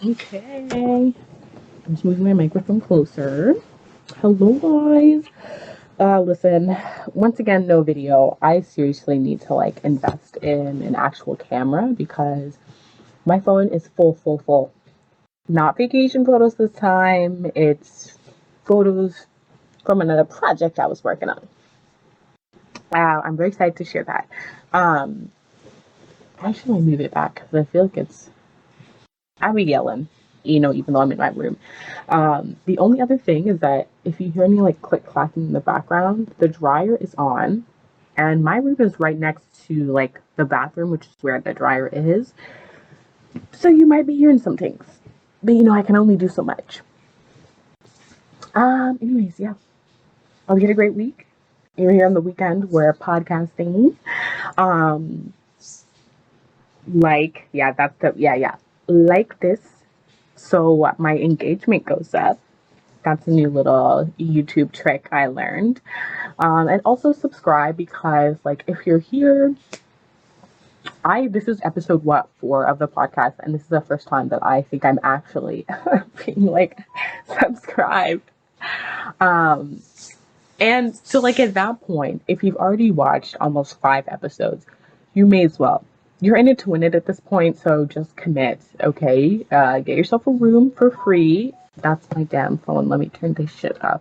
Okay. I'm just moving my microphone closer. Hello, guys. Listen, once again, no video. I seriously need to invest in an actual camera because my phone is full. Not vacation photos this time. It's photos from another project I was working on. I'm very excited to share that. Actually, move it back because I feel like I'll be yelling, even though I'm in my room. The only other thing is that if you hear me click clacking in the background, the dryer is on, and my room is right next to the bathroom, which is where the dryer is. So you might be hearing some things, but I can only do so much. Anyways, yeah. Hope you had a great week. You're here on the weekend. We're podcasting. Um, like this. So my engagement goes up. That's a new little YouTube trick I learned. And also subscribe because if you're here, this is episode 4 of the podcast, and this is the first time that I think I'm actually being subscribed. And so at that point, if you've already watched almost 5 episodes, you may as well. You're in it to win it at this point, so just commit, okay? Get yourself a room for free. That's my damn phone. Let me turn this shit off.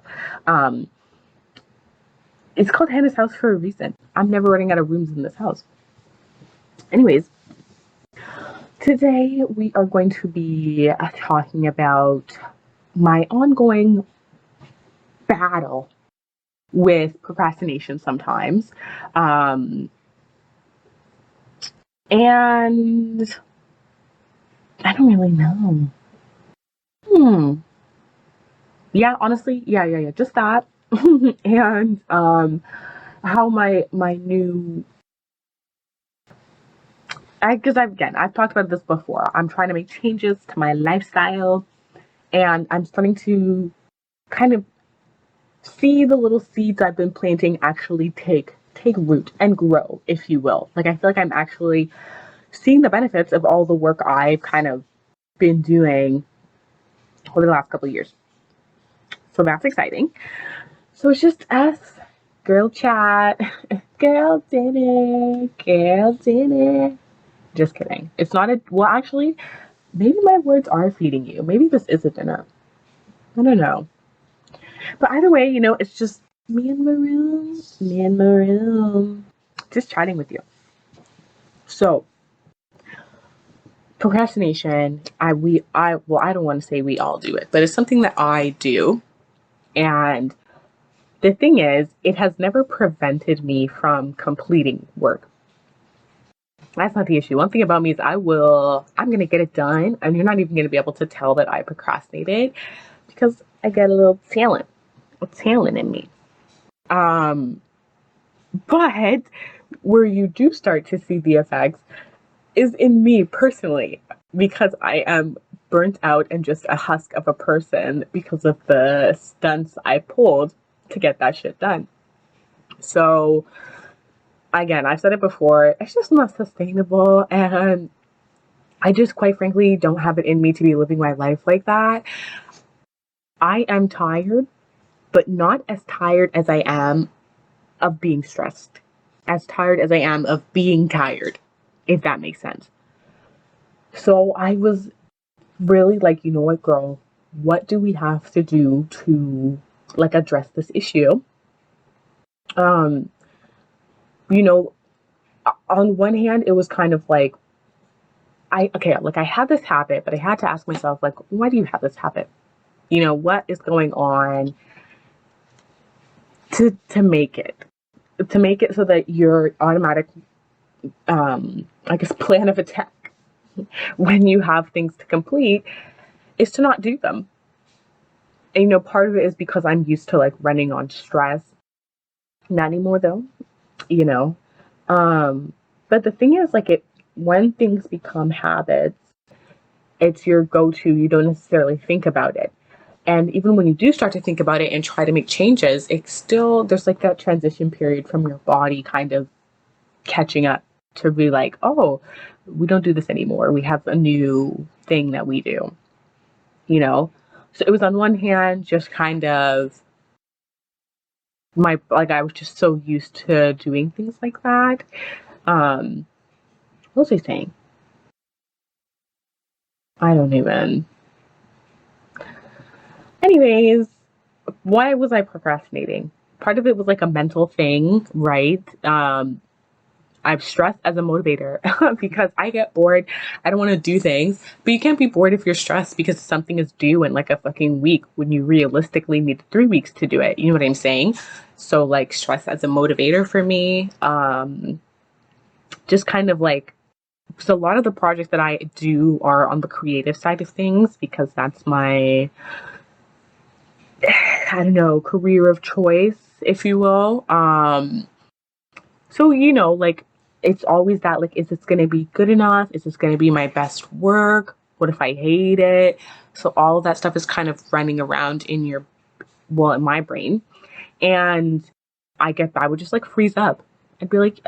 It's called Hannah's house for a reason. I'm never running out of rooms in this house. Anyways, today we are going to be talking about my ongoing battle with procrastination sometimes. And I don't really know. Yeah, honestly, yeah. Just that. And how my new I've talked about this before. I'm trying to make changes to my lifestyle, and I'm starting to kind of see the little seeds I've been planting actually take root and grow, if you will. I feel like I'm actually seeing the benefits of all the work I've kind of been doing over the last couple of years. So that's exciting. So it's just us, girl chat, girl dinner. Just kidding. It's not actually, maybe my words are feeding you. Maybe this is a dinner. I don't know. But either way, it's just me and Maroon, just chatting with you. So, procrastination, I don't want to say we all do it, but it's something that I do. And the thing is, it has never prevented me from completing work. That's not the issue. One thing about me is I'm going to get it done, and you're not even going to be able to tell that I procrastinated because I get a little talent in me. But where you do start to see the effects is in me personally, because I am burnt out and just a husk of a person because of the stunts I pulled to get that shit done. So again, I've said it before, it's just not sustainable, and I just quite frankly don't have it in me to be living my life like that. I am tired, but not as tired as I am of being stressed, as tired as I am of being tired, if that makes sense. So I was really you know what, girl, what do we have to do to address this issue? On one hand, it was kind of I had this habit, but I had to ask myself, why do you have this habit? What is going on to make it so that your automatic, plan of attack when you have things to complete is to not do them. And, part of it is because I'm used to running on stress. Not anymore though, but the thing is when things become habits, it's your go-to. You don't necessarily think about it. And even when you do start to think about it and try to make changes, it's still, there's that transition period from your body kind of catching up to be oh, we don't do this anymore. We have a new thing that we do. you know? So it was on one hand just kind of I was just so used to doing things like that. What was I saying? I don't even. Anyways, why was I procrastinating? Part of it was like a mental thing, right? I'm stressed as a motivator because I get bored. I don't want to do things, but you can't be bored if you're stressed because something is due in like a fucking week when you realistically need 3 weeks to do it. You know what I'm saying? So like stress as a motivator for me, just kind of like, because a lot of the projects that I do are on the creative side of things because that's my, I don't know, career of choice, if you will. So, like it's always that, like, is this going to be good enough? Is this going to be my best work? What if I hate it? So all of that stuff is kind of running around in my brain. And I would just like freeze up. I'd be like,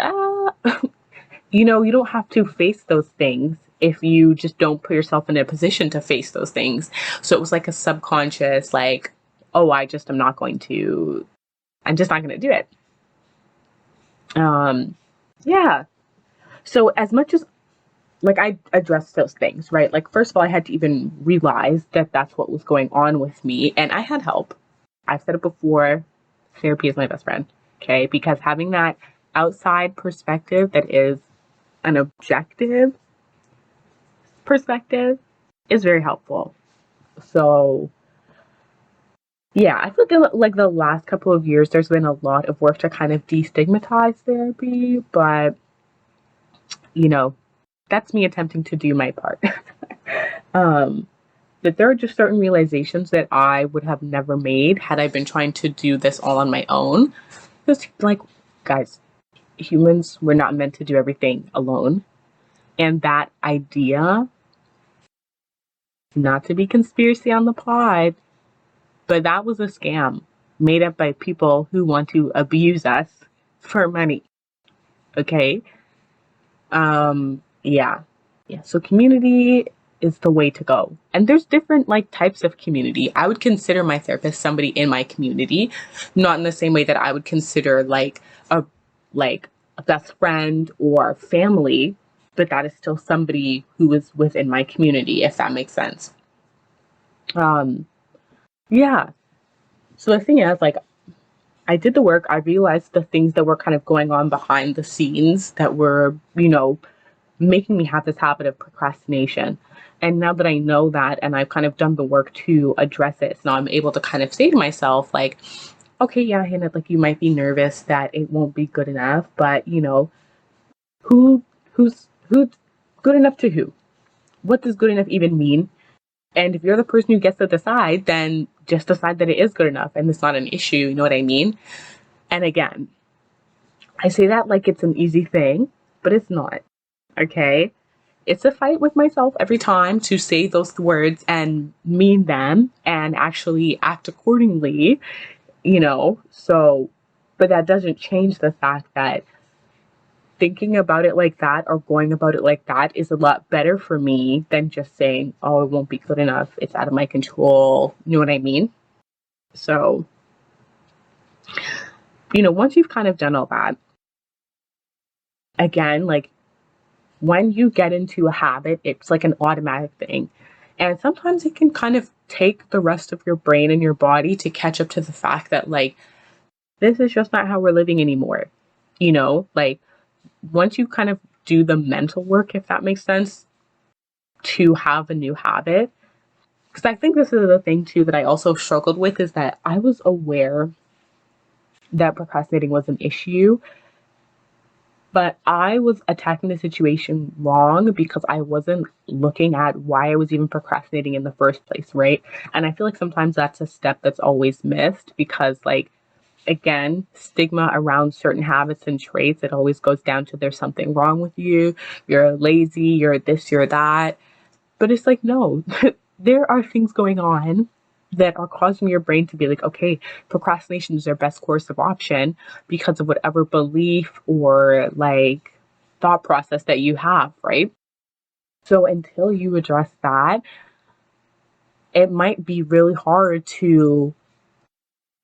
you don't have to face those things if you just don't put yourself in a position to face those things. So it was like a subconscious, like, oh, I'm just not going to do it. Yeah. So as much as like I addressed those things, right? Like first of all, I had to even realize that that's what was going on with me, and I had help. I've said it before, therapy is my best friend, okay? Because having that outside perspective that is an objective perspective is very helpful. So, yeah, I feel like the last couple of years there's been a lot of work to kind of destigmatize therapy, but you know, that's me attempting to do my part. um, that there are just certain realizations that I would have never made had I been trying to do this all on my own. Just like, guys, humans were not meant to do everything alone. And that idea, not to be conspiracy on the pod, but that was a scam made up by people who want to abuse us for money. Okay? Yeah. Yeah. So community is the way to go. And there's different like types of community. I would consider my therapist somebody in my community, not in the same way that I would consider like a best friend or family, but that is still somebody who is within my community, if that makes sense. Um, yeah. So the thing is, like, I did the work. I realized the things that were kind of going on behind the scenes that were, making me have this habit of procrastination. And now that I know that and I've kind of done the work to address it, so now I'm able to kind of say to myself, like, okay, yeah, Hannah, like you might be nervous that it won't be good enough, but who's good enough to who? What does good enough even mean? And if you're the person who gets to decide, then just decide that it is good enough and it's not an issue, you know what I mean? And again, I say that like it's an easy thing, but it's not. Okay? It's a fight with myself every time to say those words and mean them and actually act accordingly, So, but that doesn't change the fact that thinking about it like that or going about it like that is a lot better for me than just saying, oh, it won't be good enough. It's out of my control. You know what I mean? So, once you've kind of done all that, again, like when you get into a habit, it's like an automatic thing. And sometimes it can kind of take the rest of your brain and your body to catch up to the fact that, like, this is just not how we're living anymore. Like once you kind of do the mental work, if that makes sense, to have a new habit. Because I think this is the thing too that I also struggled with is that I was aware that procrastinating was an issue, but I was attacking the situation wrong because I wasn't looking at why I was even procrastinating in the first place, right? And I feel like sometimes that's a step that's always missed because, like, again, stigma around certain habits and traits, it always goes down to there's something wrong with you, you're lazy, you're this, you're that. But it's like, no, there are things going on that are causing your brain to be like, okay, procrastination is their best course of option because of whatever belief or like thought process that you have, right? So until you address that, it might be really hard to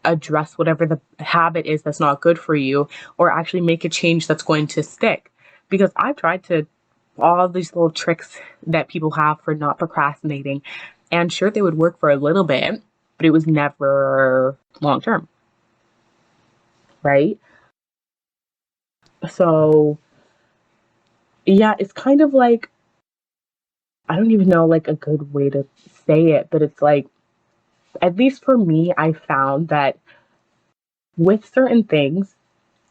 address whatever the habit is that's not good for you, or actually make a change that's going to stick. Because I've tried to all these little tricks that people have for not procrastinating, and sure, they would work for a little bit, but it was never long term, right? So yeah, it's kind of like, I don't even know like a good way to say it, but it's like, at least for me, I found that with certain things,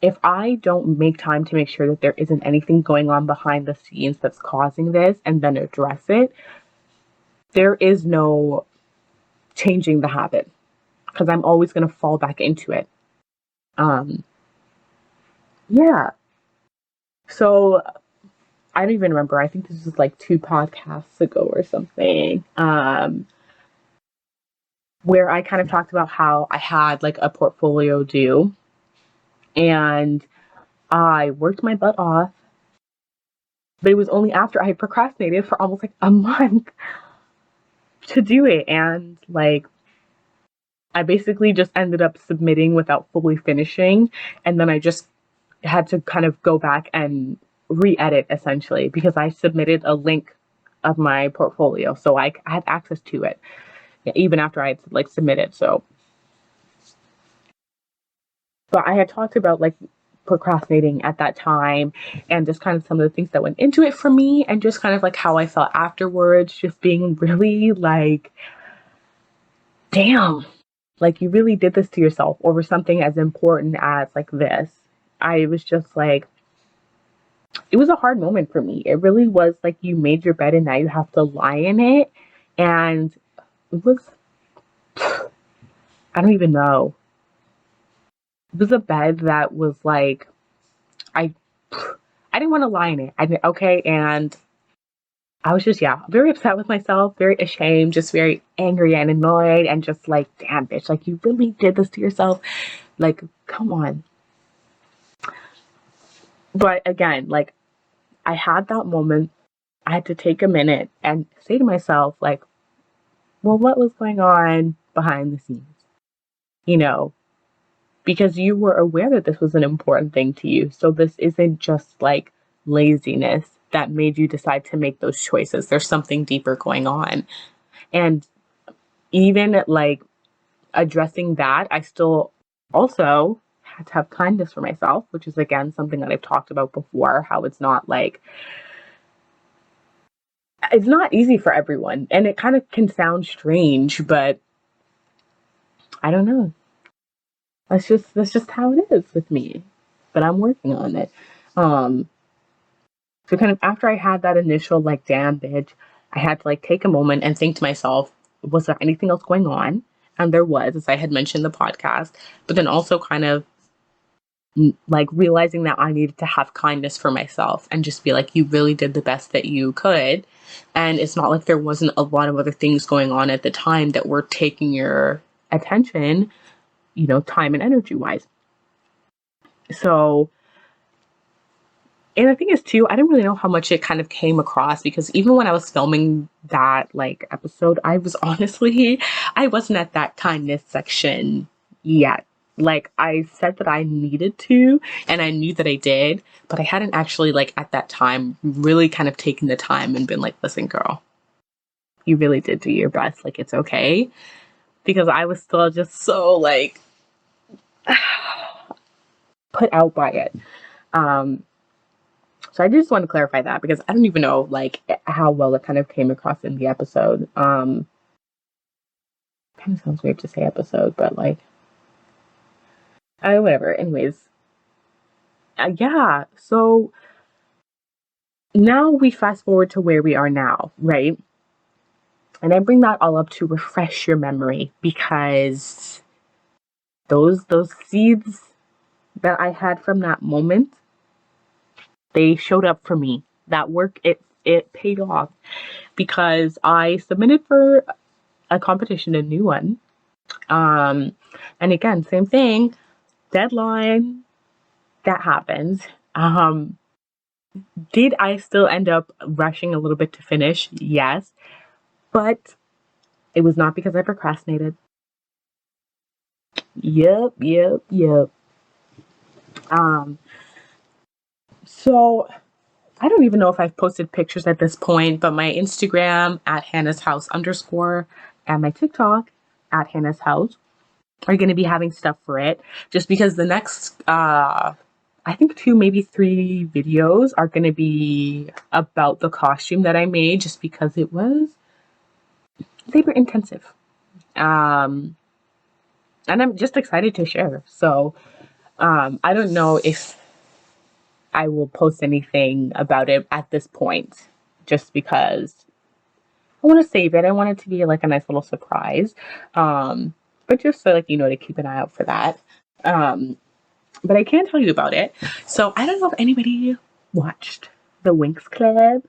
if I don't make time to make sure that there isn't anything going on behind the scenes that's causing this and then address it, there is no changing the habit, because I'm always going to fall back into it. Um, yeah. So I don't even remember. I think this was like 2 podcasts ago or something, where I kind of talked about how I had like a portfolio due, and I worked my butt off, but it was only after I had procrastinated for almost like a month to do it. And like, I basically just ended up submitting without fully finishing. And then I just had to kind of go back and re-edit essentially, because I submitted a link of my portfolio. So I had access to it even after I had like submitted. So, but I had talked about like procrastinating at that time, and just kind of some of the things that went into it for me, and just kind of like how I felt afterwards, just being really like, damn, like you really did this to yourself over something as important as like this. I was just like, it was a hard moment for me. It really was like, you made your bed and now you have to lie in it. And it was, I don't even know. It was a bed that was like, I I didn't want to lie in it. Okay, and I was just, yeah, very upset with myself, very ashamed, just very angry and annoyed, and just like, damn, bitch, like you really did this to yourself. Like, come on. But again, like, I had that moment. I had to take a minute and say to myself, like, well, what was going on behind the scenes? You know, because you were aware that this was an important thing to you. So this isn't just like laziness that made you decide to make those choices. There's something deeper going on. And even like addressing that, I still also had to have kindness for myself, which is again something that I've talked about before, how it's not like, it's not easy for everyone. And it kind of can sound strange, but I don't know. That's just how it is with me. But I'm working on it. Um, so kind of after I had that initial like, damn bitch, I had to like take a moment and think to myself, was there anything else going on? And there was, as I had mentioned in the podcast, but then also kind of like realizing that I needed to have kindness for myself and just be like, you really did the best that you could. And it's not like there wasn't a lot of other things going on at the time that were taking your attention, time and energy wise. So, and the thing is too, I didn't really know how much it kind of came across, because even when I was filming that like episode, I was honestly, I wasn't at that kindness section yet. Like, I said that I needed to, and I knew that I did, but I hadn't actually like at that time really kind of taken the time and been like, listen, girl, you really did do your best. Like, it's okay. Because I was still just so like put out by it. Um, So I just want to clarify that, because I don't even know like how well it kind of came across in the episode. Kind of sounds weird to say episode, but like, whatever. Anyways, yeah. So now we fast forward to where we are now, right? And I bring that all up to refresh your memory, because those seeds that I had from that moment, they showed up for me. That work, it paid off, because I submitted for a competition, a new one. And again, same thing, deadline, that happens. Did I still end up rushing a little bit to finish? Yes. But It was not because I procrastinated. Yep. Um, so I don't even know if I've posted pictures at this point, but my Instagram at Hannah's House _ and my TikTok at Hannah's House are going to be having stuff for it, just because the next, I think 2, maybe 3 videos are going to be about the costume that I made, just because it was labor intensive. And I'm just excited to share. So, I don't know if I will post anything about it at this point, just because I want to save it. I want it to be like a nice little surprise. But just so, like, to keep an eye out for that. But I can tell you about it. So I don't know if anybody watched the Winx Club.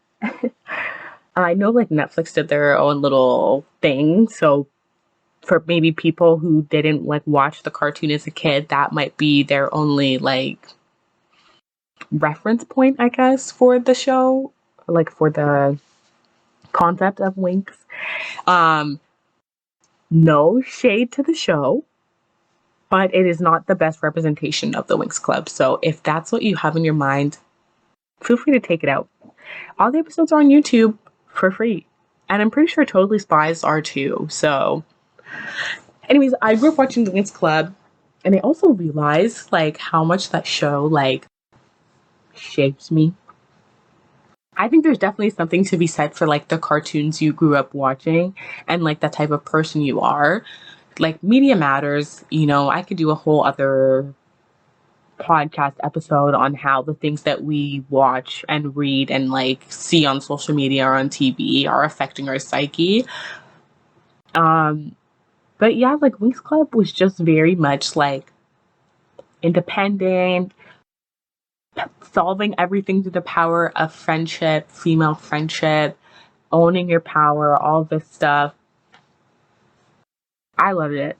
I know like Netflix did their own little thing. So for maybe people who didn't like watch the cartoon as a kid, that might be their only like reference point, I guess, for the show, like for the concept of Winx. No shade to the show, but it is not the best representation of the Winx Club. So if that's what you have in your mind, feel free to take it out. All the episodes are on YouTube for free. And I'm pretty sure Totally Spies are too. So anyways, I grew up watching the Winx Club, and I also realized like how much that show like shapes me. I think there's definitely something to be said for like the cartoons you grew up watching and like the type of person you are. Like media matters, I could do a whole other podcast episode on how the things that we watch and read and like see on social media or on TV are affecting our psyche. But yeah, like Winx Club was just very much like independent, solving everything through the power of friendship, female friendship, owning your power, all this stuff. I loved it.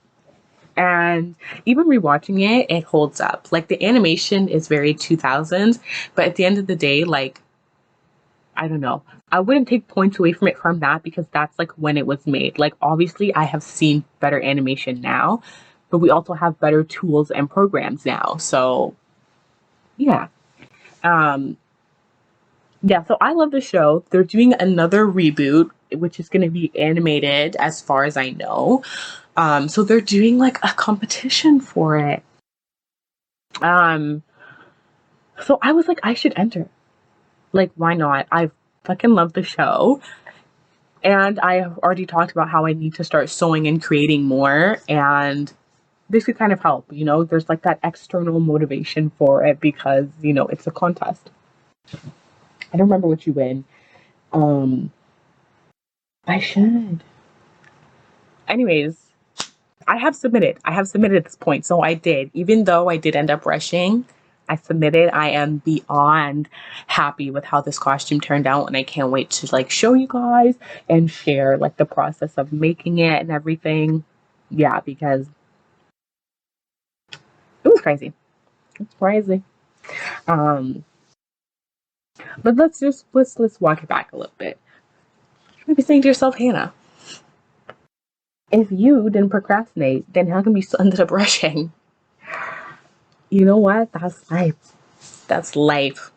And even rewatching it, it holds up. Like the animation is very 2000s, but at the end of the day, like, I don't know. I wouldn't take points away from it from that because that's like when it was made. Like obviously I have seen better animation now, but we also have better tools and programs now. So yeah. Um yeah, so I love the show. They're doing another reboot, which is going to be animated as far as I know. So they're doing like a competition for it. So I was like, I should enter. Like, why not? I fucking love the show. And I have already talked about how I need to start sewing and creating more. And this could kind of help, there's like that external motivation for it because, it's a contest. I don't remember what you win. I should. Anyways, I have submitted. At this point. So I did. Even though I did end up rushing, I submitted. I am beyond happy with how this costume turned out, and I can't wait to like show you guys and share like the process of making it and everything. Yeah, because it was crazy. It's crazy. Um, but let's walk it back a little bit. Maybe saying to yourself, Hannah, if you didn't procrastinate, then how come you still ended up rushing? You know what? That's life. That's life.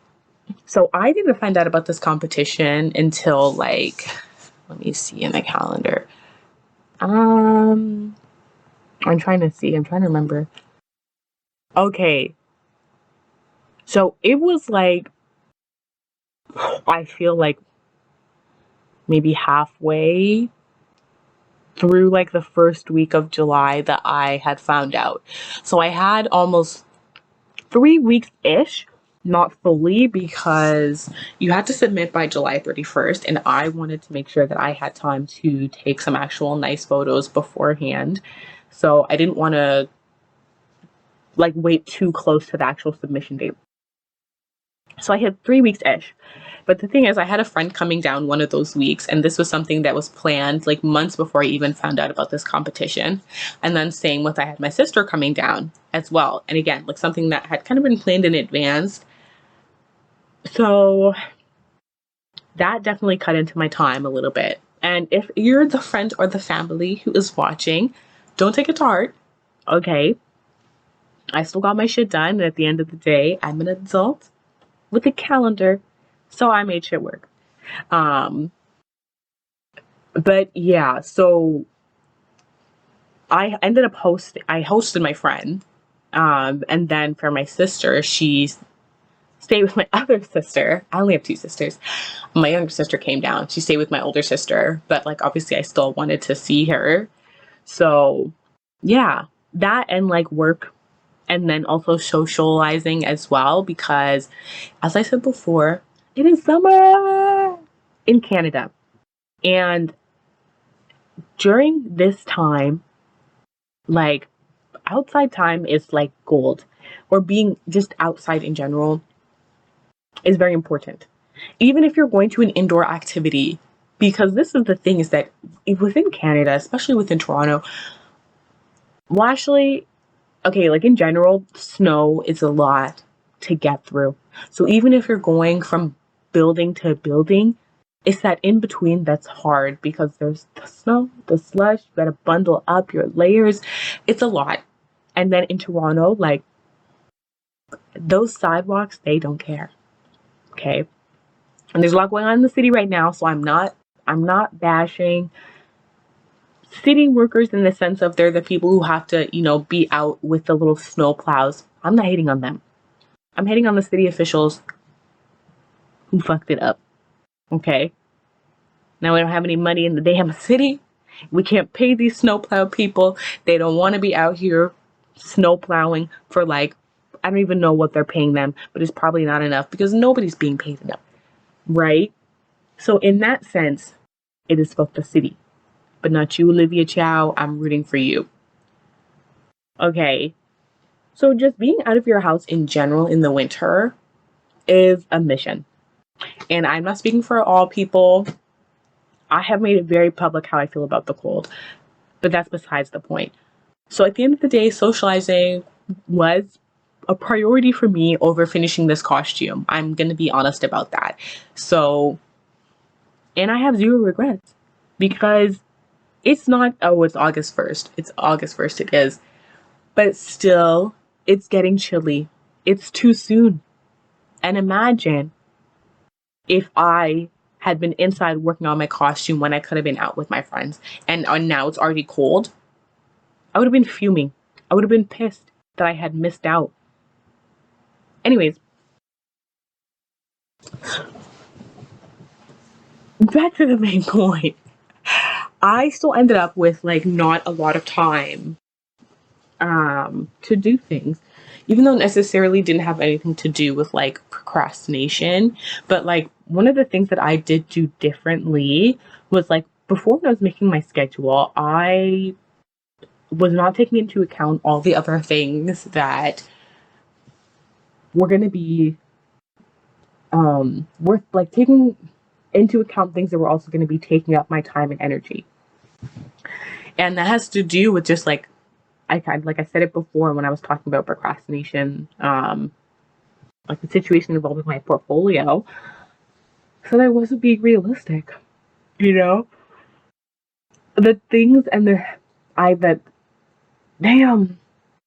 So I didn't find out about this competition until like, let me see in the calendar. I'm trying to see. I'm trying to remember. Okay. So it was like, I feel like maybe halfway through like the first week of July that I had found out. So I had almost 3 weeks-ish, not fully, because you had to submit by July 31st, and I wanted to make sure that I had time to take some actual nice photos beforehand. So I didn't want to like wait too close to the actual submission date. So I had 3 weeks-ish. But the thing is, I had a friend coming down one of those weeks, and this was something that was planned like months before I even found out about this competition. And then same with, I had my sister coming down as well. And again, like something that had kind of been planned in advance. So that definitely cut into my time a little bit. And if you're the friend or the family who is watching, don't take it to heart. Okay. I still got my shit done. And at the end of the day, I'm an adult with a calendar. So I made shit work. Um, but yeah, so I ended up I hosted my friend. And then for my sister, she stayed with my other sister. I only have two sisters. My younger sister came down. She stayed with my older sister, but like obviously I still wanted to see her. So yeah, that and like work and then also socializing as well because as I said before, it is summer in Canada. And during this time, like outside time is like gold or being just outside in general is very important. Even if you're going to an indoor activity, because this is the thing is that within Canada, especially within Toronto, well, actually, okay, like in general, snow is a lot to get through. So even if you're going from building to building, it's that in between that's hard because there's the snow, the slush, you gotta bundle up your layers. It's a lot. And then in Toronto, like those sidewalks, they don't care. Okay. And there's a lot going on in the city right now, so I'm not bashing city workers in the sense of they're the people who have to, be out with the little snow plows. I'm not hating on them. I'm hating on the city officials who fucked it up. Okay? Now we don't have any money in the damn city. We can't pay these snowplow people. They don't want to be out here snow plowing for like, I don't even know what they're paying them, but it's probably not enough because nobody's being paid enough. Right? So in that sense, it is fuck the city. But not you, Olivia Chow. I'm rooting for you. Okay. So just being out of your house in general in the winter is a mission. And I'm not speaking for all people. I have made it very public how I feel about the cold. But that's besides the point. So at the end of the day, socializing was a priority for me over finishing this costume. I'm going to be honest about that. So, and I have zero regrets because it's not, oh, it's August 1st. It's August 1st, it is. But still, it's getting chilly. It's too soon. And imagine if I had been inside working on my costume when I could have been out with my friends. And now it's already cold. I would have been fuming. I would have been pissed that I had missed out. Anyways, back to the main point. I still ended up with like not a lot of time to do things, even though it necessarily didn't have anything to do with like procrastination. But like one of the things that I did do differently was like before when I was making my schedule, I was not taking into account all the other things that were going to be worth like taking into account things that were also going to be taking up my time and energy. And that has to do with just like I said it before when I was talking about procrastination, like the situation involved with my portfolio. So I wasn't being realistic, you know. The things and damn.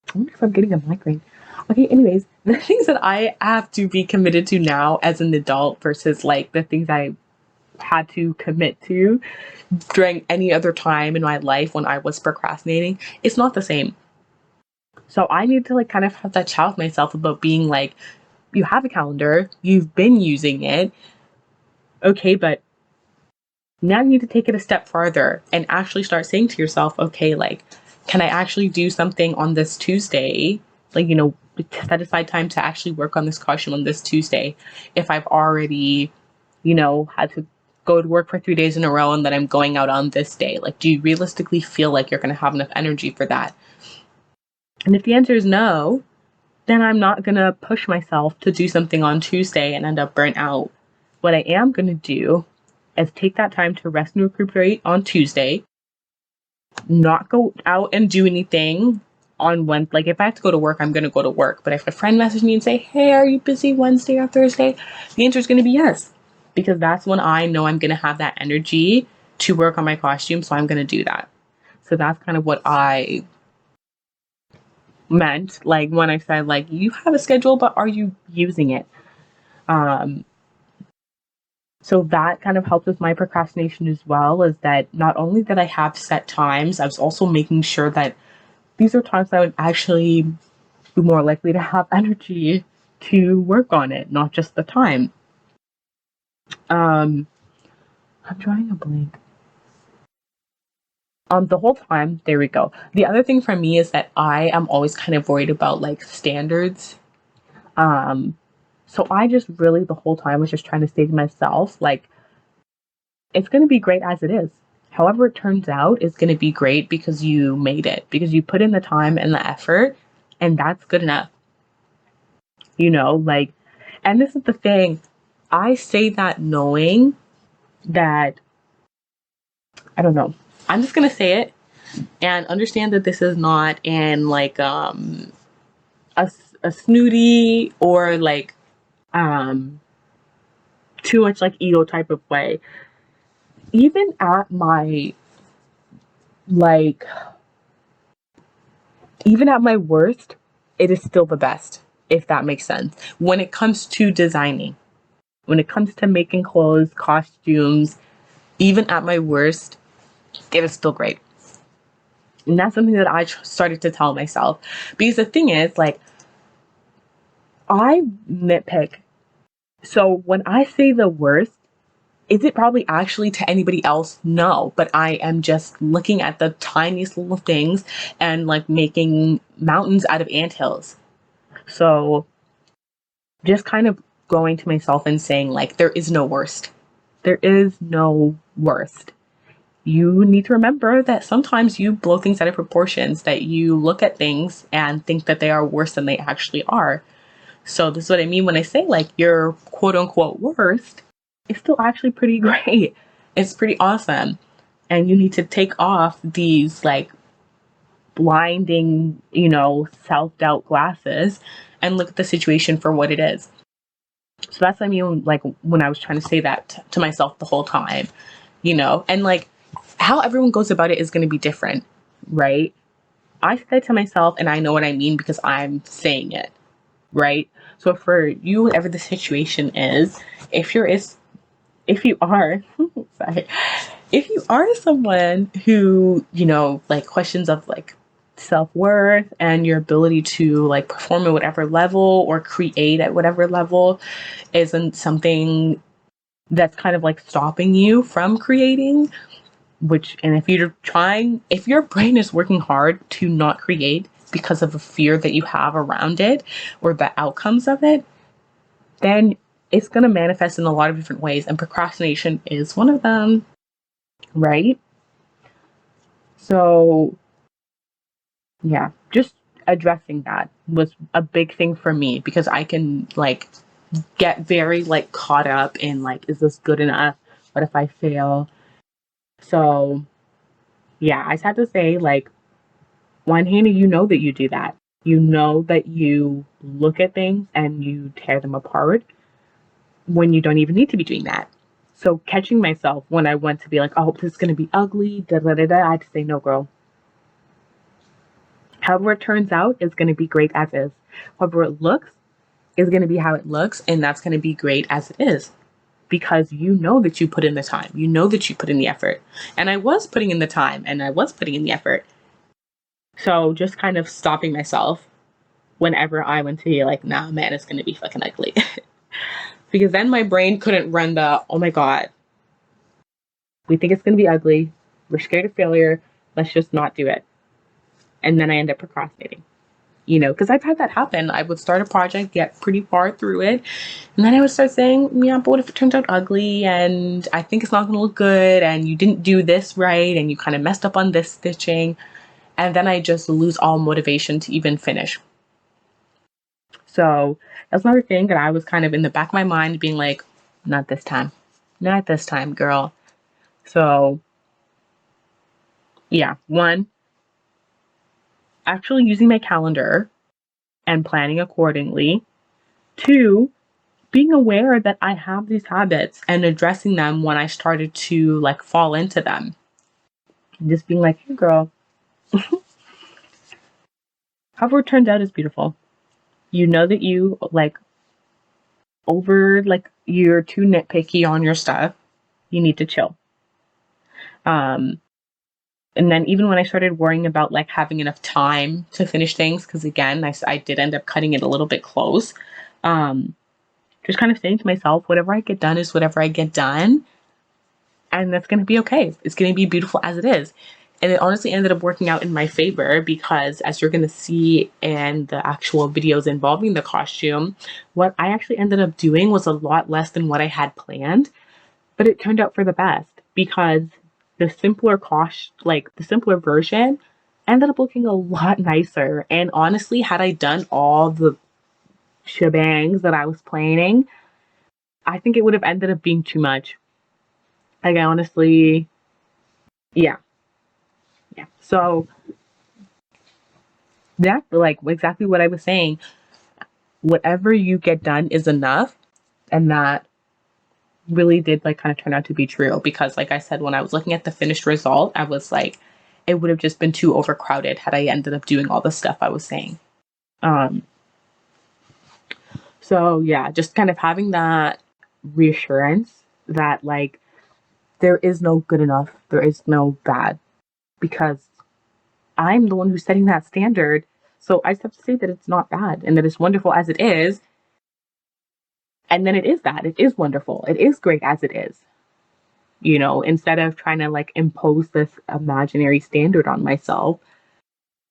I wonder if I'm getting a migraine. Okay, anyways, the things that I have to be committed to now as an adult versus like the things I had to commit to during any other time in my life when I was procrastinating, it's not the same. So I need to like kind of have that chat with myself about being like, you have a calendar, you've been using it, okay, but now you need to take it a step farther and actually start saying to yourself, okay, like, can I actually do something on this Tuesday? Like, set aside time to actually work on this costume on this Tuesday if I've already, had to go to work for 3 days in a row and then I'm going out on this day. Like, do you realistically feel like you're going to have enough energy for that? And if the answer is no, then I'm not going to push myself to do something on Tuesday and end up burnt out. What I am going to do is take that time to rest and recuperate on Tuesday, not go out and do anything on Wednesday. Like if I have to go to work, I'm going to go to work. But if a friend messages me and say, hey, are you busy Wednesday or Thursday? The answer is going to be yes, because that's when I know I'm going to have that energy to work on my costume, so I'm going to do that. So that's kind of what I meant, like when I said, like, you have a schedule, but are you using it? Um, so that kind of helped with my procrastination as well, is that not only that I have set times, I was also making sure that these are times that I would actually be more likely to have energy to work on it, not just the time. Um, I'm drawing a blank. The whole time, there we go. The other thing for me is that I am always kind of worried about like standards. Um, so I just really the whole time was just trying to say to myself, like, it's going to be great as it is. However it turns out, it's going to be great because you made it, because you put in the time and the effort, and that's good enough. Like, and this is the thing. I say that knowing that, I don't know. I'm just going to say it and understand that this is not in like a snooty or like um too much like ego type of way. Even at my like even at my worst, it is still the best, if that makes sense. When it comes to designing, when it comes to making clothes, costumes, even at my worst, it is still great. And that's something that I started to tell myself. Because the thing is, like, I nitpick. So when I say the worst, is it probably actually to anybody else? No, but I am just looking at the tiniest little things and like making mountains out of anthills. So just kind of going to myself and saying, like, there is no worst. There is no worst. You need to remember that sometimes you blow things out of proportions, that you look at things and think that they are worse than they actually are. So this is what I mean when I say, like, your quote unquote worst is still actually pretty great. It's pretty awesome. And you need to take off these like blinding, self-doubt glasses and look at the situation for what it is. So that's what I mean, like, when I was trying to say that to myself the whole time, and like how everyone goes about it is going to be different, right? I said to myself, and I know what I mean because I'm saying it, right? So for you, whatever the situation is, if you're is if you are sorry, if you are someone who, like questions of like self-worth and your ability to like perform at whatever level or create at whatever level isn't something that's kind of like stopping you from creating, and if your brain is working hard to not create because of a fear that you have around it or the outcomes of it, then it's going to manifest in a lot of different ways. And procrastination is one of them, right? So, yeah, just addressing that was a big thing for me because I can like get very like caught up in like, is this good enough? What if I fail? So, yeah, I just had to say, like, one hand, you know that you do that. You know that you look at things and you tear them apart when you don't even need to be doing that. So catching myself when I went to be like, oh, this is going to be ugly, da da da da, I had to say, no, girl. However it turns out is going to be great as is. However it looks is going to be how it looks, and that's going to be great as it is. Because you know that you put in the time. You know that you put in the effort. And I was putting in the time and I was putting in the effort. So just kind of stopping myself whenever I went to be like, nah, man, it's going to be fucking ugly. Because then my brain couldn't run the, oh my God, we think it's going to be ugly. We're scared of failure. Let's just not do it. And then I end up procrastinating, because I've had that happen. I would start a project, get pretty far through it, and then I would start saying, yeah, but what if it turns out ugly and I think it's not going to look good and you didn't do this right and you kind of messed up on this stitching. And then I just lose all motivation to even finish. So that's another thing that I was kind of in the back of my mind being like, not this time. Not this time, girl. So yeah, one, actually using my calendar and planning accordingly. Two, being aware that I have these habits and addressing them when I started to like fall into them. And just being like, hey girl, however it turns out is beautiful. You know that you like you're too nitpicky on your stuff. You need to chill. Um, and then even when I started worrying about like having enough time to finish things, because again, I did end up cutting it a little bit close. Um, just kind of saying to myself, whatever I get done is whatever I get done. And that's going to be okay. It's going to be beautiful as it is. And it honestly ended up working out in my favor because, as you're going to see in the actual videos involving the costume, what I actually ended up doing was a lot less than what I had planned. But it turned out for the best because the simpler version ended up looking a lot nicer. And honestly, had I done all the shebangs that I was planning, I think it would have ended up being too much. Like, I honestly, yeah. Yeah. So that's like exactly what I was saying. Whatever you get done is enough. And that really did like kind of turn out to be true because like I said, when I was looking at the finished result, I was like, it would have just been too overcrowded had I ended up doing all the stuff I was saying. Um, so yeah, just kind of having that reassurance that like there is no good enough, there is no bad, because I'm the one who's setting that standard. So I just have to say that it's not bad and that it's wonderful as it is. And then it is that. It is wonderful. It is great as it is. You know, instead of trying to like impose this imaginary standard on myself,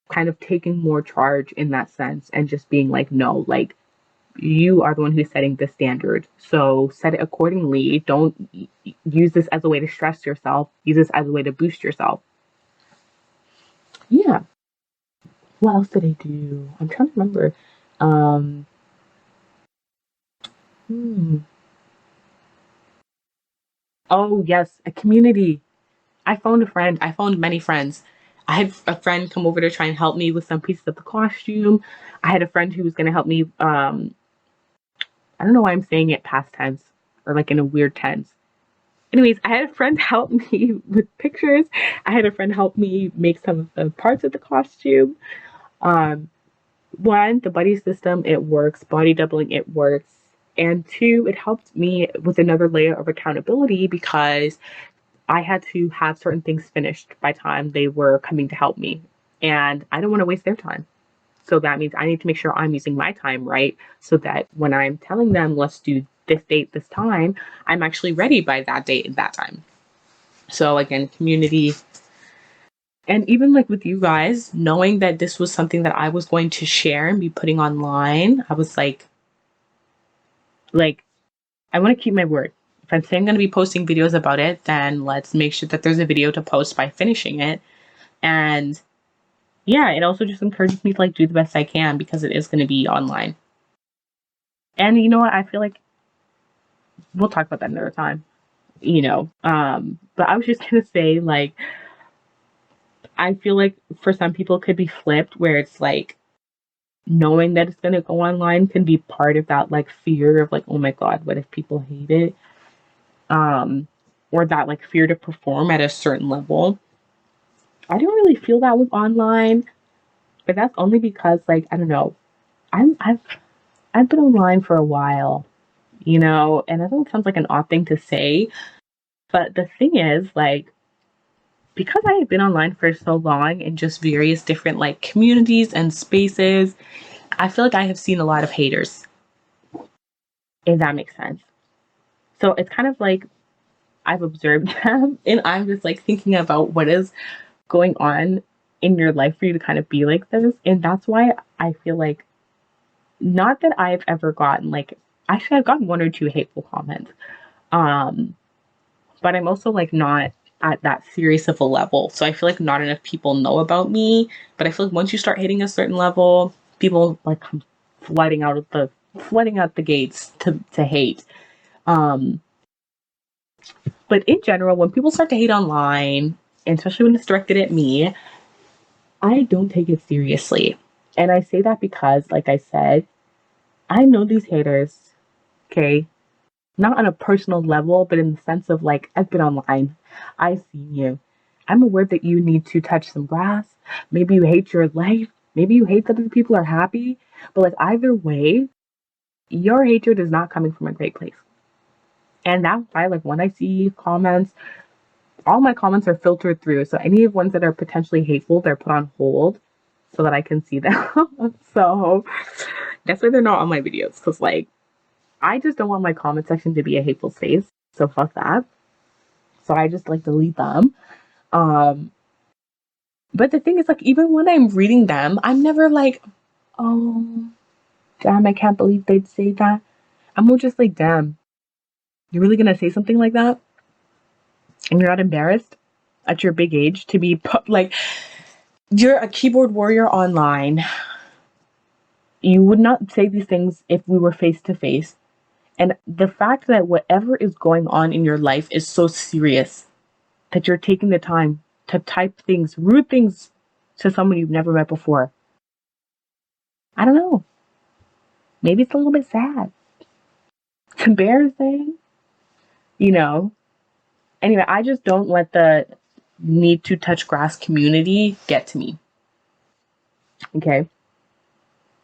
kind of taking more charge in that sense and just being like, no, like you are the one who's setting the standard. So set it accordingly. Don't use this as a way to stress yourself. Use this as a way to boost yourself. Yeah. What else did I do? I'm trying to remember. Um, hmm. Oh, yes, a community. I phoned a friend. I phoned many friends. I had a friend come over to try and help me with some pieces of the costume. I had a friend who was going to help me. I don't know why I'm saying it past tense or like in a weird tense. Anyways, I had a friend help me with pictures. I had a friend help me make some of the parts of the costume. Um, One, the buddy system, it works. Body doubling, it works. And two, it helped me with another layer of accountability because I had to have certain things finished by time they were coming to help me. And I don't want to waste their time. So that means I need to make sure I'm using my time right so that when I'm telling them, let's do this date, this time, I'm actually ready by that date and that time. So again, community. And even like with you guys, knowing that this was something that I was going to share and be putting online, I was like, I want to keep my word. If I'm saying I'm going to be posting videos about it, then let's make sure that there's a video to post by finishing it. And yeah, it also just encourages me to like do the best I can because it is going to be online. And you know what? I feel like we'll talk about that another time, you know. But I was just going to say, like, I feel like for some people it could be flipped where it's like knowing that it's going to go online can be part of that like fear of like, oh my God, what if people hate it? Or that like fear to perform at a certain level. I don't really feel that with online, but that's only because like I don't know. I'm I've been online for a while, you know, and I know it sounds like an odd thing to say, but the thing is like because I have been online for so long in just various different like communities and spaces, I feel like I have seen a lot of haters, if that makes sense. So it's kind of like I've observed them and I'm just like thinking about what is going on in your life for you to kind of be like this. And that's why I feel like not that I've ever gotten like actually I've gotten one or two hateful comments. Um, but I'm also like not at that serious of a level. So I feel like not enough people know about me. But I feel like once you start hitting a certain level, people like come flooding out the gates to hate. Um, but in general, when people start to hate online, and especially when it's directed at me, I don't take it seriously. And I say that because, like I said, I know these haters okay? Not on a personal level, but in the sense of like, I've been online, I've seen you. I'm aware that you need to touch some grass. Maybe you hate your life. Maybe you hate that other people are happy. But like either way, your hatred is not coming from a great place. And that's why, like, when I see comments, all my comments are filtered through. So any of ones that are potentially hateful, they're put on hold so that I can see them. So that's why they're not on my videos. Because, like, I just don't want my comment section to be a hateful space. So fuck that. So I just like delete them. Um, but the thing is, like, even when I'm reading them, I'm never like, oh, damn, I can't believe they'd say that. I'm more just like, damn, you're really gonna say something like that? And you're not embarrassed at your big age to be put, like, you're a keyboard warrior online. You would not say these things if we were face to face. And the fact that whatever is going on in your life is so serious that you're taking the time to type things, rude things to someone you've never met before. I don't know. Maybe it's a little bit sad. It's embarrassing. You know. Anyway, I just don't let the need to touch grass community get to me. Okay.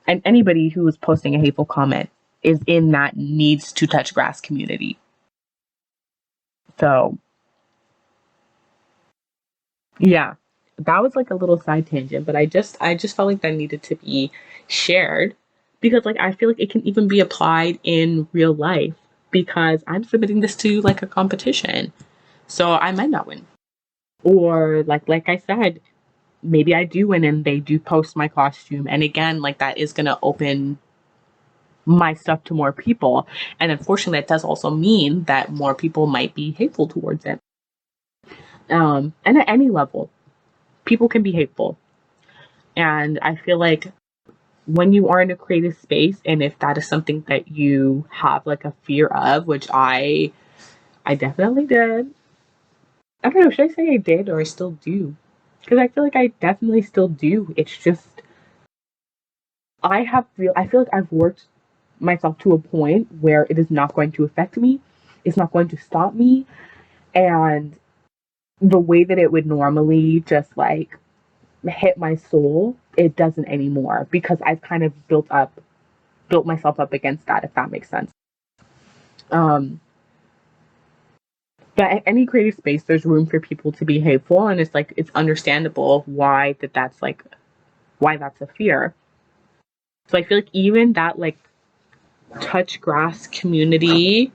And anybody who is posting a hateful comment is in that needs to touch grass community. So, yeah, that was like a little side tangent, but I just felt like that needed to be shared because like I feel like it can even be applied in real life because I'm submitting this to like a competition. So I might not win. Or like I said, maybe I do win and they do post my costume. And again, like that is gonna open my stuff to more people. And unfortunately, that does also mean that more people might be hateful towards it. And at any level, people can be hateful. And I feel like when you are in a creative space, and if that is something that you have like a fear of, which I definitely did. I don't know, should I say I did or I still do? Because I feel like I definitely still do. It's just I feel like I've worked myself to a point where it is not going to affect me. It's not going to stop me. And the way that it would normally just like hit my soul, it doesn't anymore because I've kind of built myself up against that, if that makes sense. Um, but at any creative space, there's room for people to be hateful, and it's like it's understandable why that's a fear. So I feel like even that like touch grass community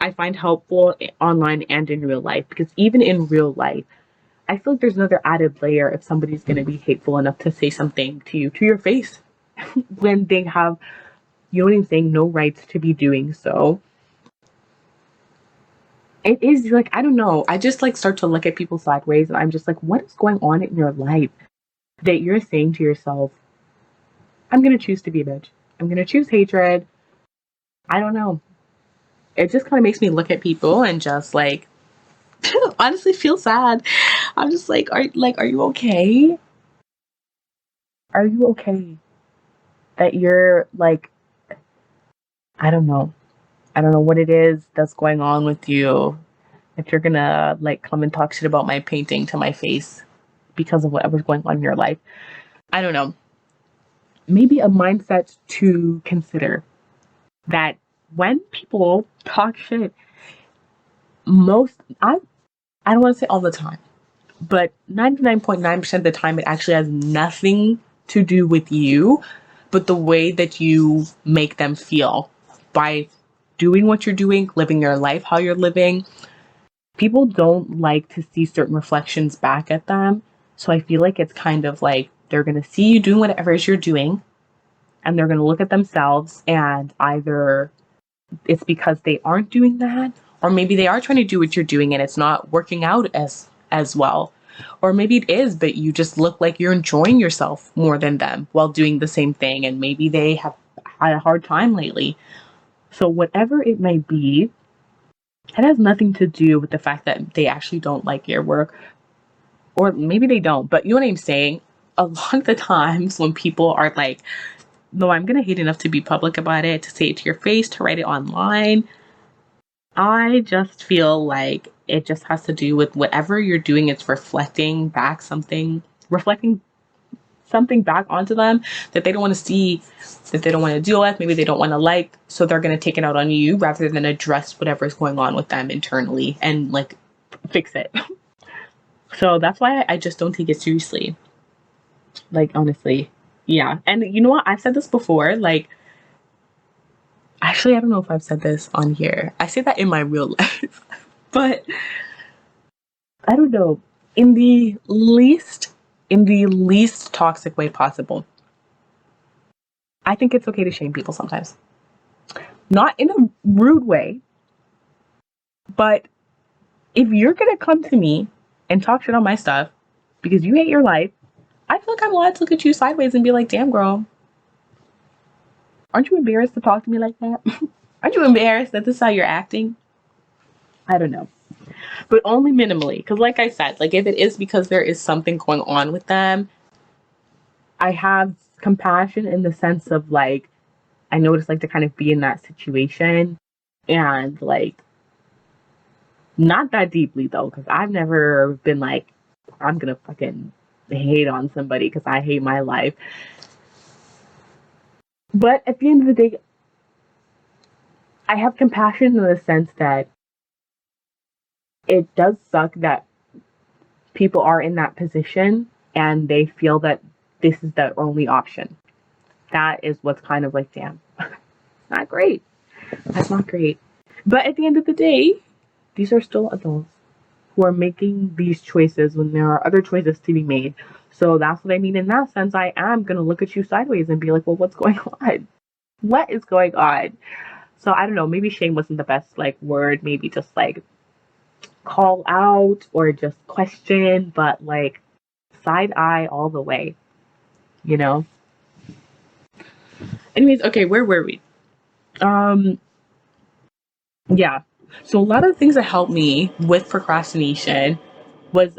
I find helpful online and in real life because even in real life, I feel like there's another added layer if somebody's going to be hateful enough to say something to you to your face when they have, you know what I'm saying, no rights to be doing so. It is like, I don't know. I just like start to look at people sideways and I'm just like, what is going on in your life that you're saying to yourself, I'm going to choose to be a bitch. I'm going to choose hatred. I don't know. It just kind of makes me look at people and just like honestly feel sad. I'm just like, are you okay? Are you okay? That you're like, I don't know. I don't know what it is that's going on with you. If you're gonna like come and talk shit about my painting to my face because of whatever's going on in your life. I don't know. Maybe a mindset to consider that when people talk shit, I don't want to say all the time, but 99.9% of the time it actually has nothing to do with you, but the way that you make them feel by doing what you're doing, living your life how you're living. People don't like to see certain reflections back at them. So I feel like it's kind of like they're going to see you doing whatever it is you're doing and they're going to look at themselves and either it's because they aren't doing that or maybe they are trying to do what you're doing and it's not working out as well. Or maybe it is, but you just look like you're enjoying yourself more than them while doing the same thing and maybe they have had a hard time lately. So whatever it may be, it has nothing to do with the fact that they actually don't like your work. Or maybe they don't, but you know what I'm saying? A lot of the times when people are like though I'm gonna hate enough to be public about it, to say it to your face, to write it online. I just feel like it just has to do with whatever you're doing, it's reflecting something back onto them that they don't want to see, that they don't want to deal with, maybe they don't want to like, so they're going to take it out on you rather than address whatever is going on with them internally and like fix it. So that's why I just don't take it seriously. Like, honestly. Yeah. And you know what? I've said this before. Like, actually, I don't know if I've said this on here. I say that in my real life. But I don't know. In the least toxic way possible. I think it's okay to shame people sometimes. Not in a rude way, but if you're gonna come to me and talk shit on my stuff because you hate your life, I feel like I'm allowed to look at you sideways and be like, damn girl, aren't you embarrassed to talk to me like that? Aren't you embarrassed that this is how you're acting? I don't know. But only minimally. Because like I said, like if it is because there is something going on with them, I have compassion in the sense of like, I know what it's like to kind of be in that situation. And like, not that deeply though, because I've never been like, I'm gonna fucking hate on somebody because I hate my life. But at the end of the day, I have compassion in the sense that it does suck that people are in that position and they feel that this is their only option. That is what's kind of like, damn, not great. That's not great. But at the end of the day, these are still adults who are making these choices when there are other choices to be made. So that's what I mean. In that sense, I am going to look at you sideways and be like, well, what's going on? What is going on? So I don't know. Maybe shame wasn't the best like word. Maybe just like call out or just question, but like side eye all the way, you know? Anyways, okay, where were we? Um, yeah. So a lot of the things that helped me with procrastination was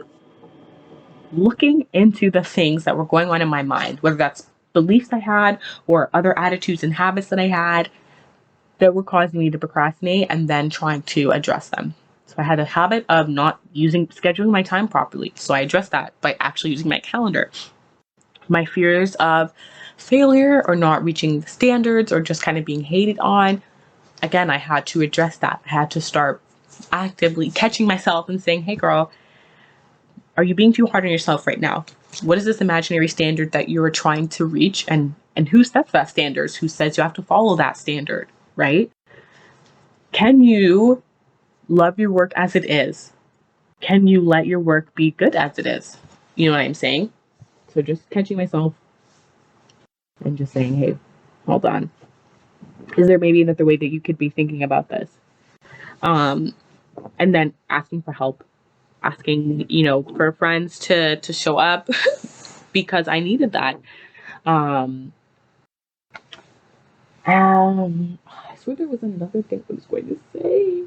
looking into the things that were going on in my mind, whether that's beliefs I had or other attitudes and habits that I had that were causing me to procrastinate and then trying to address them. So I had a habit of not scheduling my time properly. So I addressed that by actually using my calendar. My fears of failure or not reaching the standards or just kind of being hated on. Again, I had to address that. I had to start actively catching myself and saying, hey girl, are you being too hard on yourself right now? What is this imaginary standard that you're trying to reach? And who sets that standard? Who says you have to follow that standard, right? Can you love your work as it is? Can you let your work be good as it is? You know what I'm saying? So just catching myself and just saying, hey, hold on. Is there maybe another way that you could be thinking about this? And then asking for help, asking, for friends to show up because I needed that. I swear there was another thing I was going to say.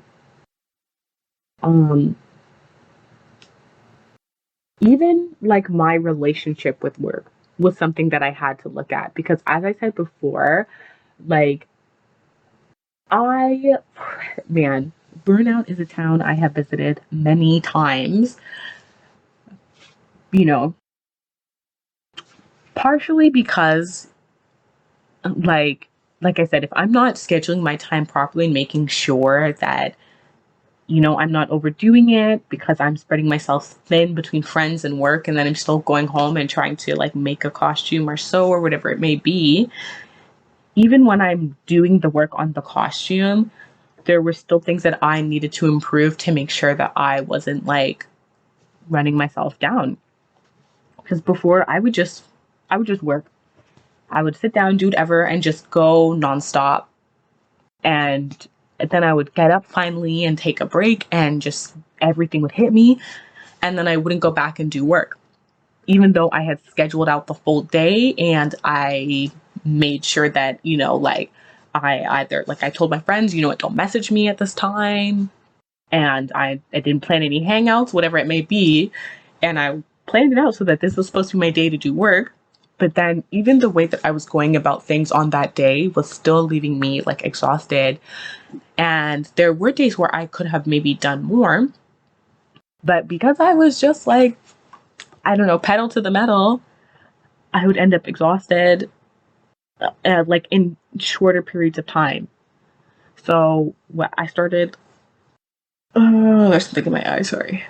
Even like my relationship with work was something that I had to look at because as I said before, like man, burnout is a town I have visited many times, partially because like I said, if I'm not scheduling my time properly and making sure that I'm not overdoing it because I'm spreading myself thin between friends and work, and then I'm still going home and trying to like make a costume or sew or whatever it may be. Even when I'm doing the work on the costume, there were still things that I needed to improve to make sure that I wasn't like running myself down. Because before I would just work. I would sit down, do whatever, and just go nonstop. And then I would get up finally and take a break and just everything would hit me. And then I wouldn't go back and do work. Even though I had scheduled out the whole day and I made sure that, I told my friends, don't message me at this time. And I didn't plan any hangouts, whatever it may be. And I planned it out so that this was supposed to be my day to do work. But then even the way that I was going about things on that day was still leaving me like exhausted. And there were days where I could have maybe done more. But because I was just like, I don't know, pedal to the metal, I would end up exhausted like in shorter periods of time. So what I started, oh, there's something in my eye, sorry.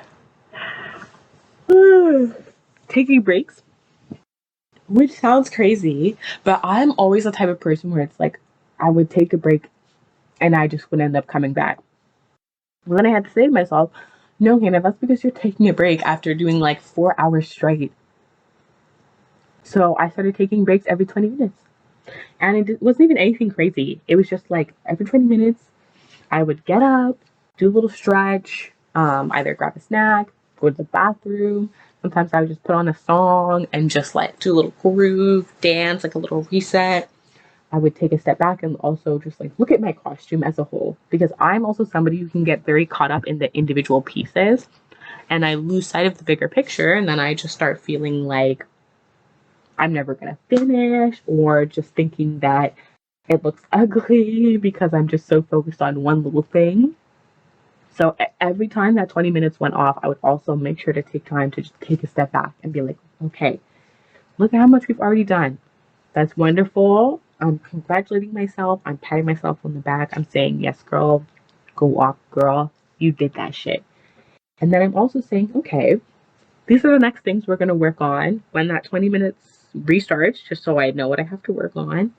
Taking breaks, which sounds crazy, but I'm always the type of person where it's like I would take a break and I just would end up coming back. But then I had to say to myself, no, Hannah, that's because you're taking a break after doing like 4 hours straight. So I started taking breaks every 20 minutes. And it wasn't even anything crazy. It was just like every 20 minutes, I would get up, do a little stretch, either grab a snack, go to the bathroom. Sometimes I would just put on a song and just like do a little groove, dance, like a little reset. I would take a step back and also just like look at my costume as a whole, because I'm also somebody who can get very caught up in the individual pieces and I lose sight of the bigger picture, and then I just start feeling like I'm never gonna finish, or just thinking that it looks ugly because I'm just so focused on one little thing. So every time that 20 minutes went off, I would also make sure to take time to just take a step back and be like, okay, look at how much we've already done. That's wonderful. I'm congratulating myself. I'm patting myself on the back. I'm saying, yes, girl, go off, girl. You did that shit. And then I'm also saying, okay, these are the next things we're going to work on when that 20 minutes restarts, just so I know what I have to work on,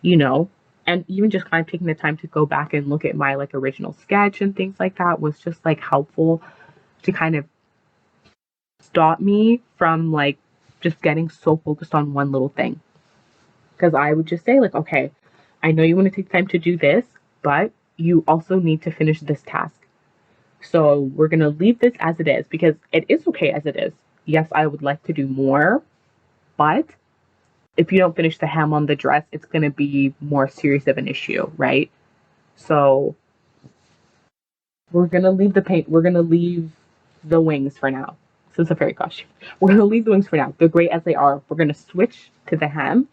you know. And even just kind of taking the time to go back and look at my like original sketch and things like that was just like helpful to kind of stop me from like just getting so focused on one little thing. Because I would just say, like, okay, I know you want to take time to do this, but you also need to finish this task. So we're going to leave this as it is because it is okay as it is. Yes, I would like to do more, but if you don't finish the hem on the dress, it's going to be more serious of an issue, right? So we're going to leave the paint, we're going to leave the wings for now. So it's a fairy costume. We're going to leave the wings for now. They're great as they are. We're going to switch to the hem.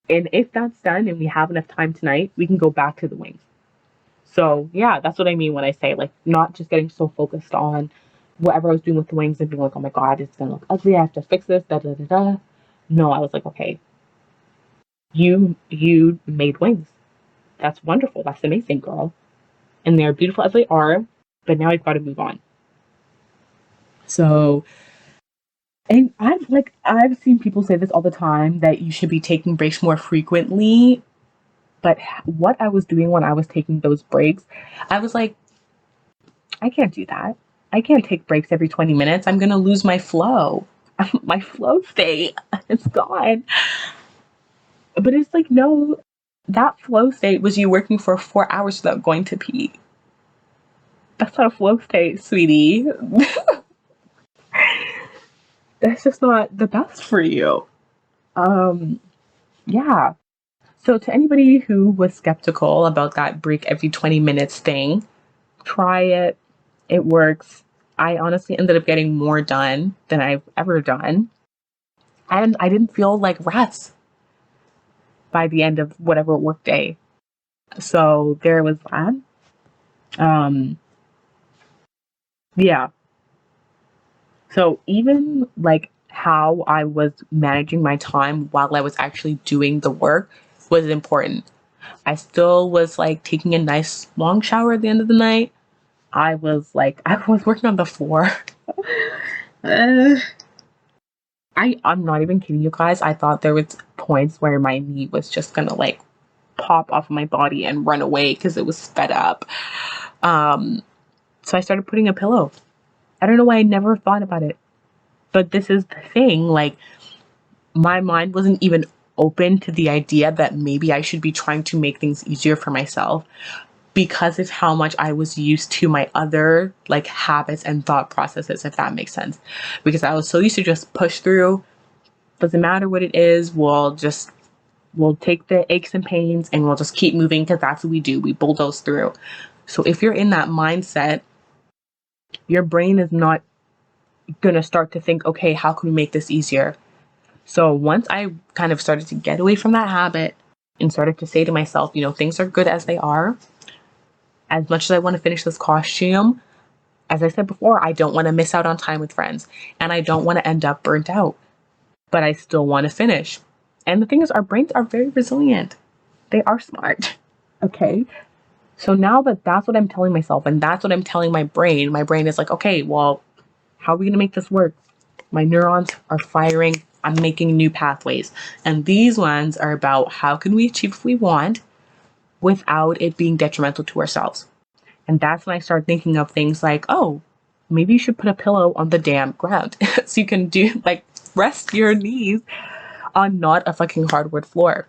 And if that's done and we have enough time tonight, we can go back to the wings. So yeah, that's what I mean when I say like not just getting so focused on whatever I was doing with the wings and being like, oh my god, it's gonna look ugly. I have to fix this. Da da da da. No, I was like, okay, you made wings. That's wonderful. That's amazing, girl. And they're beautiful as they are. But now I've got to move on. So, and I've seen people say this all the time that you should be taking breaks more frequently. But what I was doing when I was taking those breaks, I was like, I can't do that. I can't take breaks every 20 minutes. I'm going to lose my flow. My flow state. It's gone. But it's like, no, that flow state was you working for 4 hours without going to pee. That's not a flow state, sweetie. That's just not the best for you. Yeah. So to anybody who was skeptical about that break every 20 minutes thing, try it. It works. I honestly ended up getting more done than I've ever done. And I didn't feel like rest by the end of whatever work day. So there was that. Um, yeah. So even like how I was managing my time while I was actually doing the work was important. I still was like taking a nice long shower at the end of the night. I was working on the floor. uh, I'm not even kidding you guys. I thought there was points where my knee was just gonna like pop off of my body and run away because it was fed up. So I started putting a pillow. I don't know why I never thought about it. But this is the thing, like my mind wasn't even open to the idea that maybe I should be trying to make things easier for myself because of how much I was used to my other like habits and thought processes, if that makes sense. Because I was so used to just push through. Doesn't matter what it is, we'll take the aches and pains and we'll just keep moving because that's what we do. We bulldoze through. So if you're in that mindset, your brain is not going to start to think, okay, how can we make this easier? So once I kind of started to get away from that habit and started to say to myself, you know, things are good as they are. As much as I want to finish this costume, as I said before, I don't want to miss out on time with friends and I don't want to end up burnt out, but I still want to finish. And the thing is, our brains are very resilient. They are smart. Okay. So now that that's what I'm telling myself and that's what I'm telling my brain is like, okay, well, how are we going to make this work? My neurons are firing. I'm making new pathways. And these ones are about how can we achieve what we want without it being detrimental to ourselves. And that's when I start thinking of things like, oh, maybe you should put a pillow on the damn ground so you can do like rest your knees on not a fucking hardwood floor.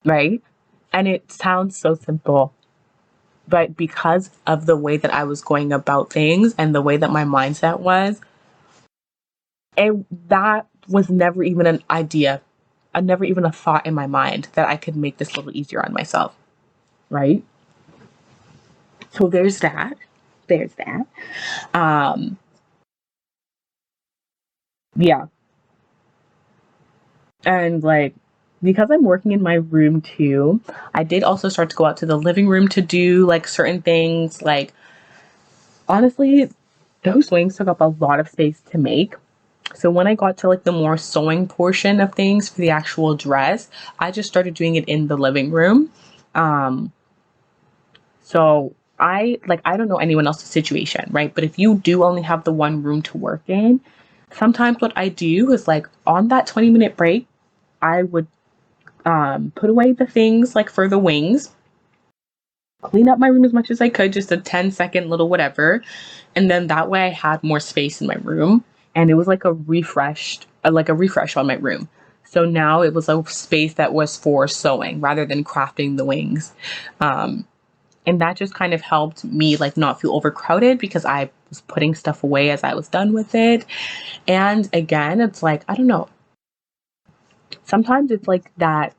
Right? And it sounds so simple. But because of the way that I was going about things and the way that my mindset was, that was never even an idea, never even a thought in my mind that I could make this a little easier on myself. Right? So there's that. Yeah. And like, because I'm working in my room too, I did also start to go out to the living room to do like certain things. Like, honestly, those swings took up a lot of space to make. So when I got to like the more sewing portion of things for the actual dress, I just started doing it in the living room. So I don't know anyone else's situation, right? But if you do only have the one room to work in, sometimes what I do is like on that 20-minute break, I would put away the things like for the wings, clean up my room as much as I could, just a 10-second little whatever. And then that way I had more space in my room and it was like a refresh on my room. So now it was a space that was for sewing rather than crafting the wings. And that just kind of helped me like not feel overcrowded because I was putting stuff away as I was done with it. And again, it's like, I don't know. Sometimes it's like that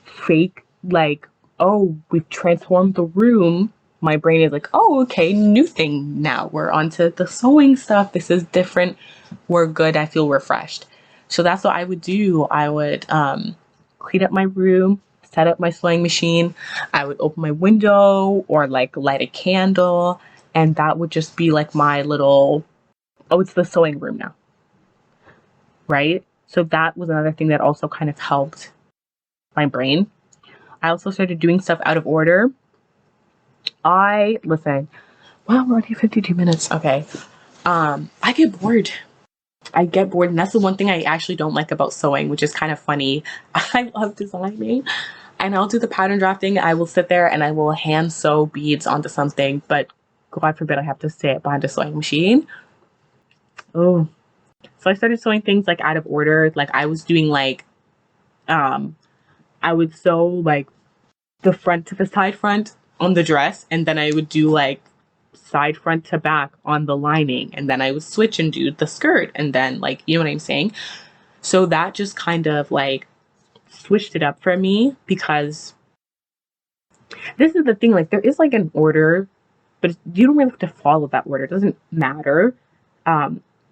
fake, like, oh, we've transformed the room. My brain is like, oh, okay, new thing now. We're onto the sewing stuff. This is different. We're good. I feel refreshed. So that's what I would do. I would clean up my room, set up my sewing machine. I would open my window or like light a candle. And that would just be like my little, oh, it's the sewing room now. Right? So that was another thing that also kind of helped my brain. I also started doing stuff out of order. Listen, wow, we're already 52 minutes. Okay. I get bored. And that's the one thing I actually don't like about sewing, which is kind of funny. I love designing and I'll do the pattern drafting. I will sit there and I will hand sew beads onto something, but God forbid I have to sit behind a sewing machine. Oh, so I started sewing things like out of order. Like I was doing like, I would sew like the front to the side front on the dress, and then I would do like side front to back on the lining, and then I would switch and do the skirt, and then like, you know what I'm saying? So that just kind of like switched it up for me because this is the thing, like there is like an order, but you don't really have to follow that order. It doesn't matter.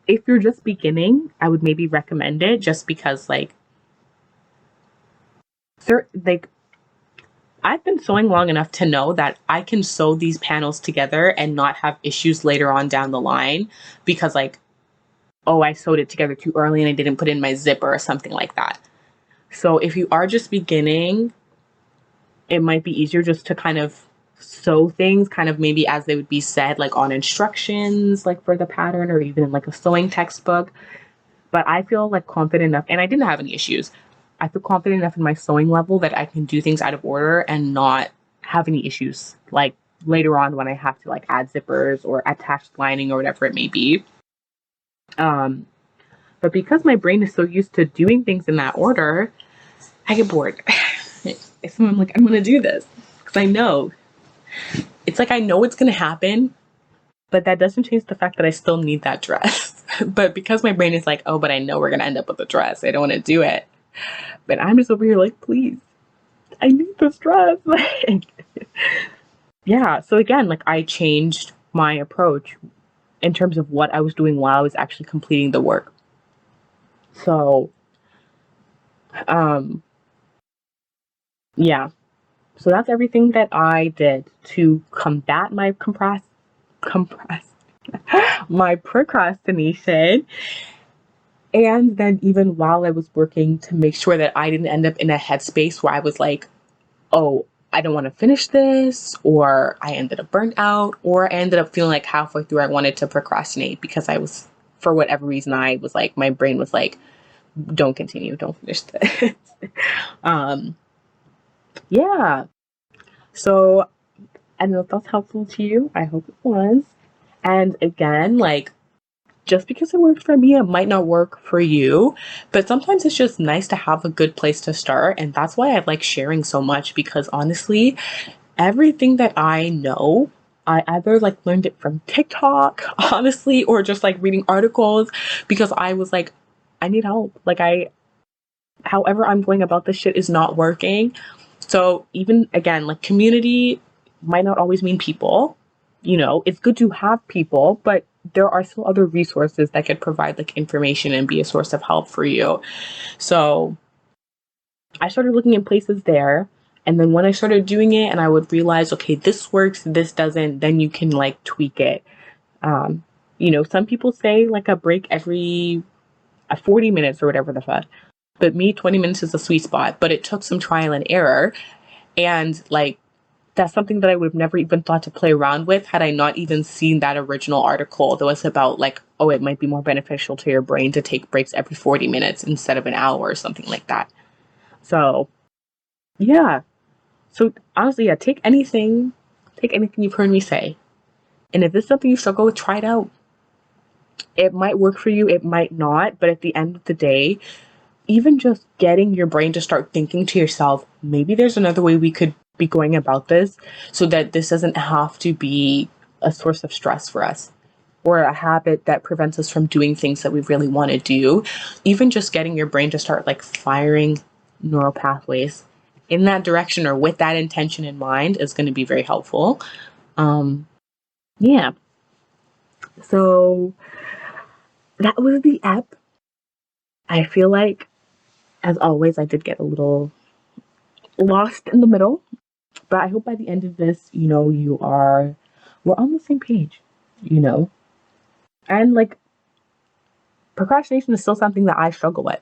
If you're just beginning, I would maybe recommend it just because like I've been sewing long enough to know that I can sew these panels together and not have issues later on down the line because like, oh, I sewed it together too early and I didn't put in my zipper or something like that. So if you are just beginning, it might be easier just to kind of sew things kind of maybe as they would be said, like on instructions, like for the pattern or even in like a sewing textbook. But I feel like confident enough, and I didn't have any issues. I feel confident enough in my sewing level that I can do things out of order and not have any issues like later on when I have to like add zippers or attach lining or whatever it may be. But because my brain is so used to doing things in that order, I get bored. So I'm like, I'm going to do this because I know. It's like I know it's going to happen, but that doesn't change the fact that I still need that dress. But because my brain is like, oh, but I know we're going to end up with a dress, I don't want to do it. But I'm just over here like, please, I need this dress. Yeah. So again, like I changed my approach in terms of what I was doing while I was actually completing the work. So, um, yeah. So that's everything that I did to combat compress my procrastination. And then even while I was working, to make sure that I didn't end up in a headspace where I was like, oh, I don't want to finish this, or I ended up burnt out, or I ended up feeling like halfway through I wanted to procrastinate because I was, for whatever reason, I was like, my brain was like, don't continue, don't finish this. um, yeah. So I don't know if that's helpful to you. I hope it was. And again, like, just because it worked for me, it might not work for you. But sometimes it's just nice to have a good place to start. And that's why I like sharing so much, because honestly, everything that I know, I either like learned it from TikTok, honestly, or just like reading articles, because I was like, I need help. Like, however I'm going about this shit is not working. So even again, like, community might not always mean people. You know, it's good to have people, but there are still other resources that could provide like information and be a source of help for you. So I started looking in places there. And then when I started doing it and I would realize, okay, this works, this doesn't, then you can like tweak it. Um, you know, some people say like a break every 40 minutes or whatever the fuck. But me, 20 minutes is a sweet spot. But it took some trial and error. And like, that's something that I would have never even thought to play around with had I not even seen that original article that was about like, oh, it might be more beneficial to your brain to take breaks every 40 minutes instead of an hour or something like that. So, yeah. So honestly, yeah, take anything you've heard me say. And if it's something you struggle with, try it out. It might work for you, it might not, but at the end of the day, even just getting your brain to start thinking to yourself, maybe there's another way we could be going about this so that this doesn't have to be a source of stress for us or a habit that prevents us from doing things that we really want to do. Even just getting your brain to start like firing neural pathways in that direction or with that intention in mind is going to be very helpful. Um, yeah. So that was the app. I feel like, as always, I did get a little lost in the middle. But I hope by the end of this, you know, we're on the same page, you know? And like, procrastination is still something that I struggle with.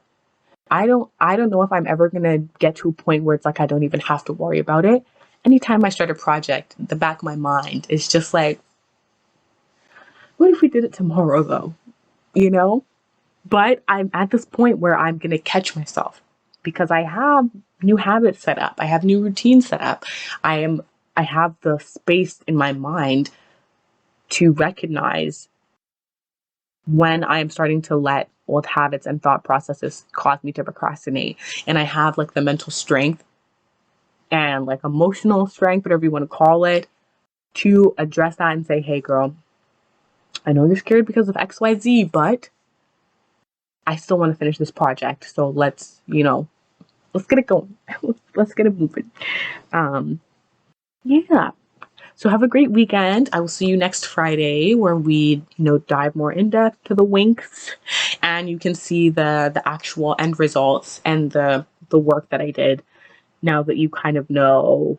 I don't know if I'm ever gonna get to a point where it's like I don't even have to worry about it. Anytime I start a project, the back of my mind is just like, what if we did it tomorrow though? You know? But I'm at this point where I'm gonna catch myself because I have new habits set up. I have new routines set up. I have the space in my mind to recognize when I am starting to let old habits and thought processes cause me to procrastinate. And I have like the mental strength and like emotional strength, whatever you want to call it, to address that and say, hey, girl, I know you're scared because of XYZ, but I still want to finish this project. So let's, you know, let's get it going. Let's get it moving. Um, yeah. So have a great weekend. I will see you next Friday where we, you know, dive more in depth to the winks and you can see the actual end results and the work that I did now that you kind of know,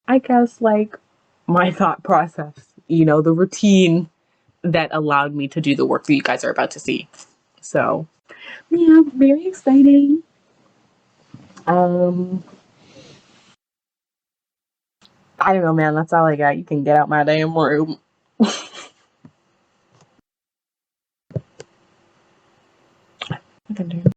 I guess, like my thought process, you know, the routine that allowed me to do the work that you guys are about to see. So, yeah, very exciting. Um, I don't know, man. That's all I got. You can get out my damn room.